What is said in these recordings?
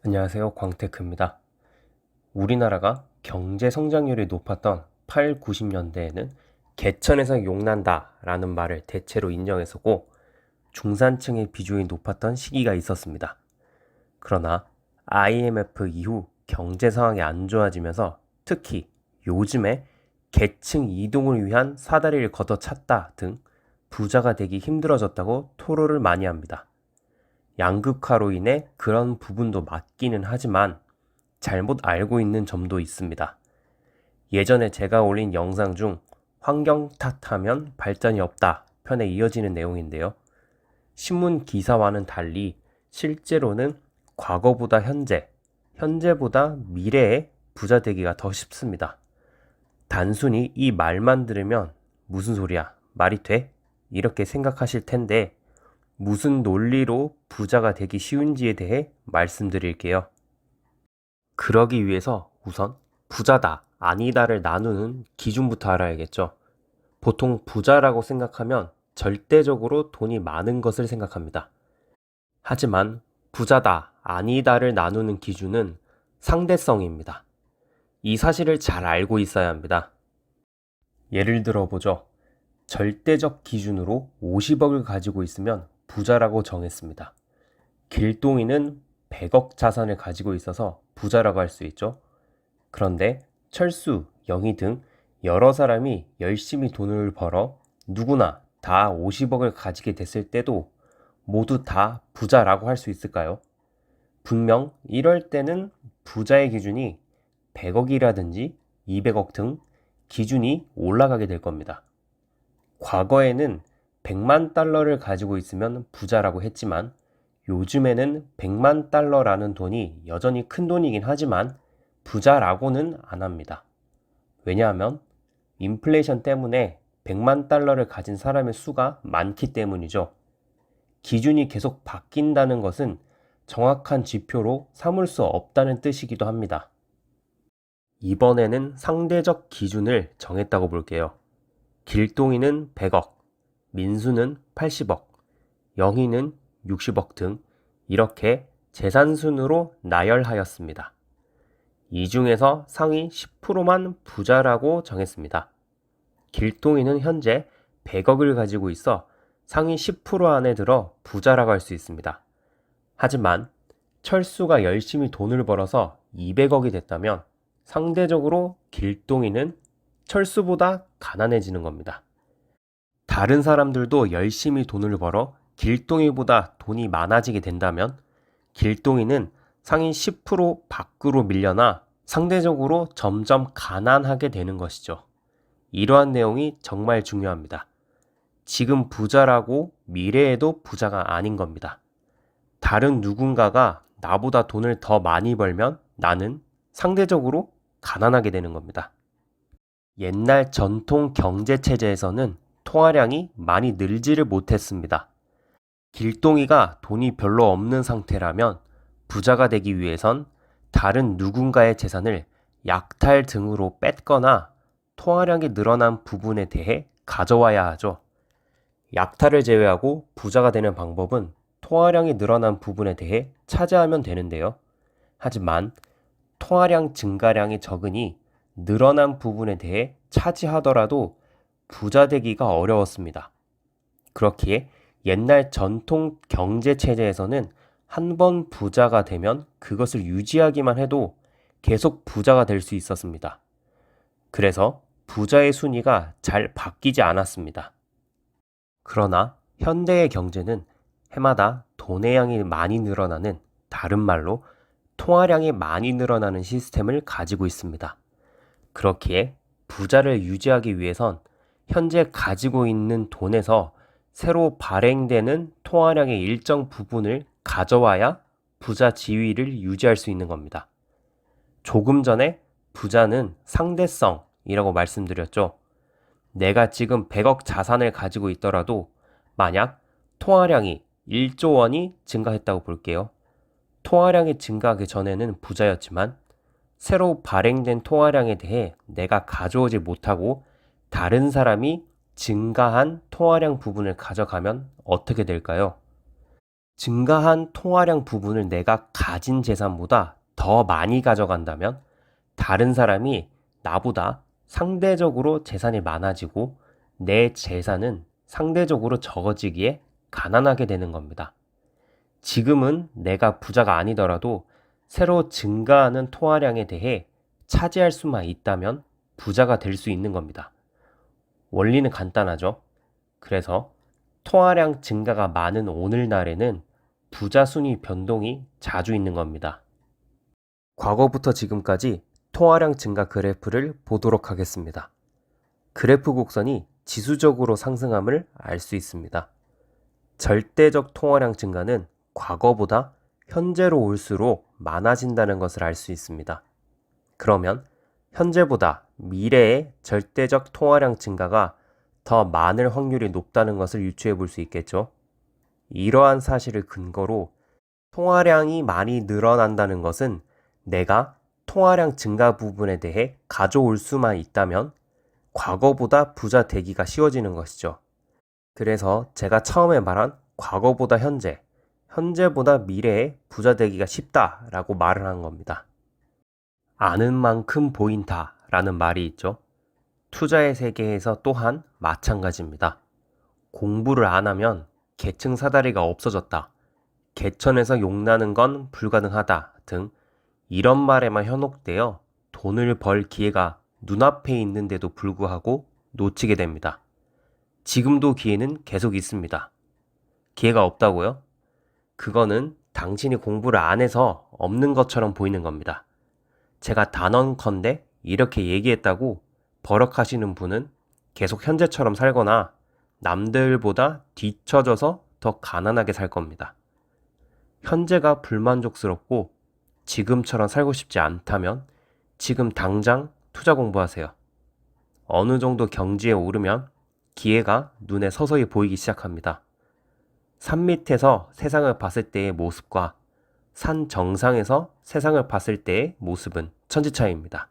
안녕하세요. 광테크입니다. 우리나라가 경제 성장률이 높았던 8, 90년대에는 개천에서 용난다 라는 말을 대체로 인정했었고 중산층의 비중이 높았던 시기가 있었습니다. 그러나 IMF 이후 경제 상황이 안 좋아지면서 특히 요즘에 계층 이동을 위한 사다리를 걷어찼다 등 부자가 되기 힘들어졌다고 토로를 많이 합니다. 양극화로 인해 그런 부분도 맞기는 하지만 잘못 알고 있는 점도 있습니다. 예전에 제가 올린 영상 중 환경 탓하면 발전이 없다 편에 이어지는 내용인데요. 신문 기사와는 달리 실제로는 과거보다 현재보다 미래에 부자 되기가 더 쉽습니다. 단순히 이 말만 들으면 무슨 소리야? 말이 돼? 이렇게 생각하실 텐데 무슨 논리로 부자가 되기 쉬운지에 대해 말씀드릴게요. 그러기 위해서 우선 부자다, 아니다를 나누는 기준부터 알아야겠죠. 보통 부자라고 생각하면 절대적으로 돈이 많은 것을 생각합니다. 하지만 부자다, 아니다를 나누는 기준은 상대성입니다. 이 사실을 잘 알고 있어야 합니다. 예를 들어 보죠. 절대적 기준으로 50억을 가지고 있으면 부자라고 정했습니다. 길동이는 100억 자산을 가지고 있어서 부자라고 할 수 있죠. 그런데 철수, 영희 등 여러 사람이 열심히 돈을 벌어 누구나 다 50억을 가지게 됐을 때도 모두 다 부자라고 할 수 있을까요? 분명 이럴 때는 부자의 기준이 100억이라든지 200억 등 기준이 올라가게 될 겁니다. 과거에는 100만 달러를 가지고 있으면 부자라고 했지만 요즘에는 100만 달러라는 돈이 여전히 큰 돈이긴 하지만 부자라고는 안 합니다. 왜냐하면 인플레이션 때문에 100만 달러를 가진 사람의 수가 많기 때문이죠. 기준이 계속 바뀐다는 것은 정확한 지표로 삼을 수 없다는 뜻이기도 합니다. 이번에는 상대적 기준을 정했다고 볼게요. 길동이는 100억, 민수는 80억, 영희는 60억 등 이렇게 재산순으로 나열하였습니다. 이 중에서 상위 10%만 부자라고 정했습니다. 길동이는 현재 100억을 가지고 있어 상위 10% 안에 들어 부자라고 할 수 있습니다. 하지만 철수가 열심히 돈을 벌어서 200억이 됐다면 상대적으로 길동이는 철수보다 가난해지는 겁니다. 다른 사람들도 열심히 돈을 벌어 길동이보다 돈이 많아지게 된다면 길동이는 상위 10% 밖으로 밀려나 상대적으로 점점 가난하게 되는 것이죠. 이러한 내용이 정말 중요합니다. 지금 부자라고 미래에도 부자가 아닌 겁니다. 다른 누군가가 나보다 돈을 더 많이 벌면 나는 상대적으로 가난하게 되는 겁니다. 옛날 전통 경제 체제에서는 통화량이 많이 늘지를 못했습니다. 길동이가 돈이 별로 없는 상태라면 부자가 되기 위해선 다른 누군가의 재산을 약탈 등으로 뺏거나 통화량이 늘어난 부분에 대해 가져와야 하죠. 약탈을 제외하고 부자가 되는 방법은 통화량이 늘어난 부분에 대해 차지하면 되는데요. 하지만 통화량 증가량이 적으니 늘어난 부분에 대해 차지하더라도 부자 되기가 어려웠습니다. 그렇기에 옛날 전통 경제 체제에서는 한 번 부자가 되면 그것을 유지하기만 해도 계속 부자가 될 수 있었습니다. 그래서 부자의 순위가 잘 바뀌지 않았습니다. 그러나 현대의 경제는 해마다 돈의 양이 많이 늘어나는, 다른 말로 통화량이 많이 늘어나는 시스템을 가지고 있습니다. 그렇기에 부자를 유지하기 위해선 현재 가지고 있는 돈에서 새로 발행되는 통화량의 일정 부분을 가져와야 부자 지위를 유지할 수 있는 겁니다. 조금 전에 부자는 상대성이라고 말씀드렸죠. 내가 지금 100억 자산을 가지고 있더라도 만약 통화량이 1조 원이 증가했다고 볼게요. 통화량이 증가하기 전에는 부자였지만 새로 발행된 통화량에 대해 내가 가져오지 못하고 다른 사람이 증가한 통화량 부분을 가져가면 어떻게 될까요? 증가한 통화량 부분을 내가 가진 재산보다 더 많이 가져간다면 다른 사람이 나보다 상대적으로 재산이 많아지고 내 재산은 상대적으로 적어지기에 가난하게 되는 겁니다. 지금은 내가 부자가 아니더라도 새로 증가하는 통화량에 대해 차지할 수만 있다면 부자가 될 수 있는 겁니다. 원리는 간단하죠. 그래서 통화량 증가가 많은 오늘날에는 부자 순위 변동이 자주 있는 겁니다. 과거부터 지금까지 통화량 증가 그래프를 보도록 하겠습니다. 그래프 곡선이 지수적으로 상승함을 알 수 있습니다. 절대적 통화량 증가는 과거보다 현재로 올수록 많아진다는 것을 알 수 있습니다. 그러면 현재보다 미래의 절대적 통화량 증가가 더 많을 확률이 높다는 것을 유추해 볼 수 있겠죠. 이러한 사실을 근거로 통화량이 많이 늘어난다는 것은 내가 통화량 증가 부분에 대해 가져올 수만 있다면 과거보다 부자 되기가 쉬워지는 것이죠. 그래서 제가 처음에 말한 과거보다 현재, 현재보다 미래에 부자 되기가 쉽다라고 말을 한 겁니다. 아는 만큼 보인다 라는 말이 있죠. 투자의 세계에서 또한 마찬가지입니다. 공부를 안 하면 계층 사다리가 없어졌다, 개천에서 용나는 건 불가능하다 등 이런 말에만 현혹되어 돈을 벌 기회가 눈앞에 있는데도 불구하고 놓치게 됩니다. 지금도 기회는 계속 있습니다. 기회가 없다고요? 그거는 당신이 공부를 안 해서 없는 것처럼 보이는 겁니다. 제가 단언컨대 이렇게 얘기했다고 버럭하시는 분은 계속 현재처럼 살거나 남들보다 뒤처져서 더 가난하게 살 겁니다. 현재가 불만족스럽고 지금처럼 살고 싶지 않다면 지금 당장 투자 공부하세요. 어느 정도 경지에 오르면 기회가 눈에 서서히 보이기 시작합니다. 산 밑에서 세상을 봤을 때의 모습과 산 정상에서 세상을 봤을 때의 모습은 천지차이입니다.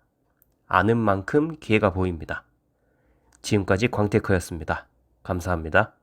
아는 만큼 기회가 보입니다. 지금까지 광테크였습니다. 감사합니다.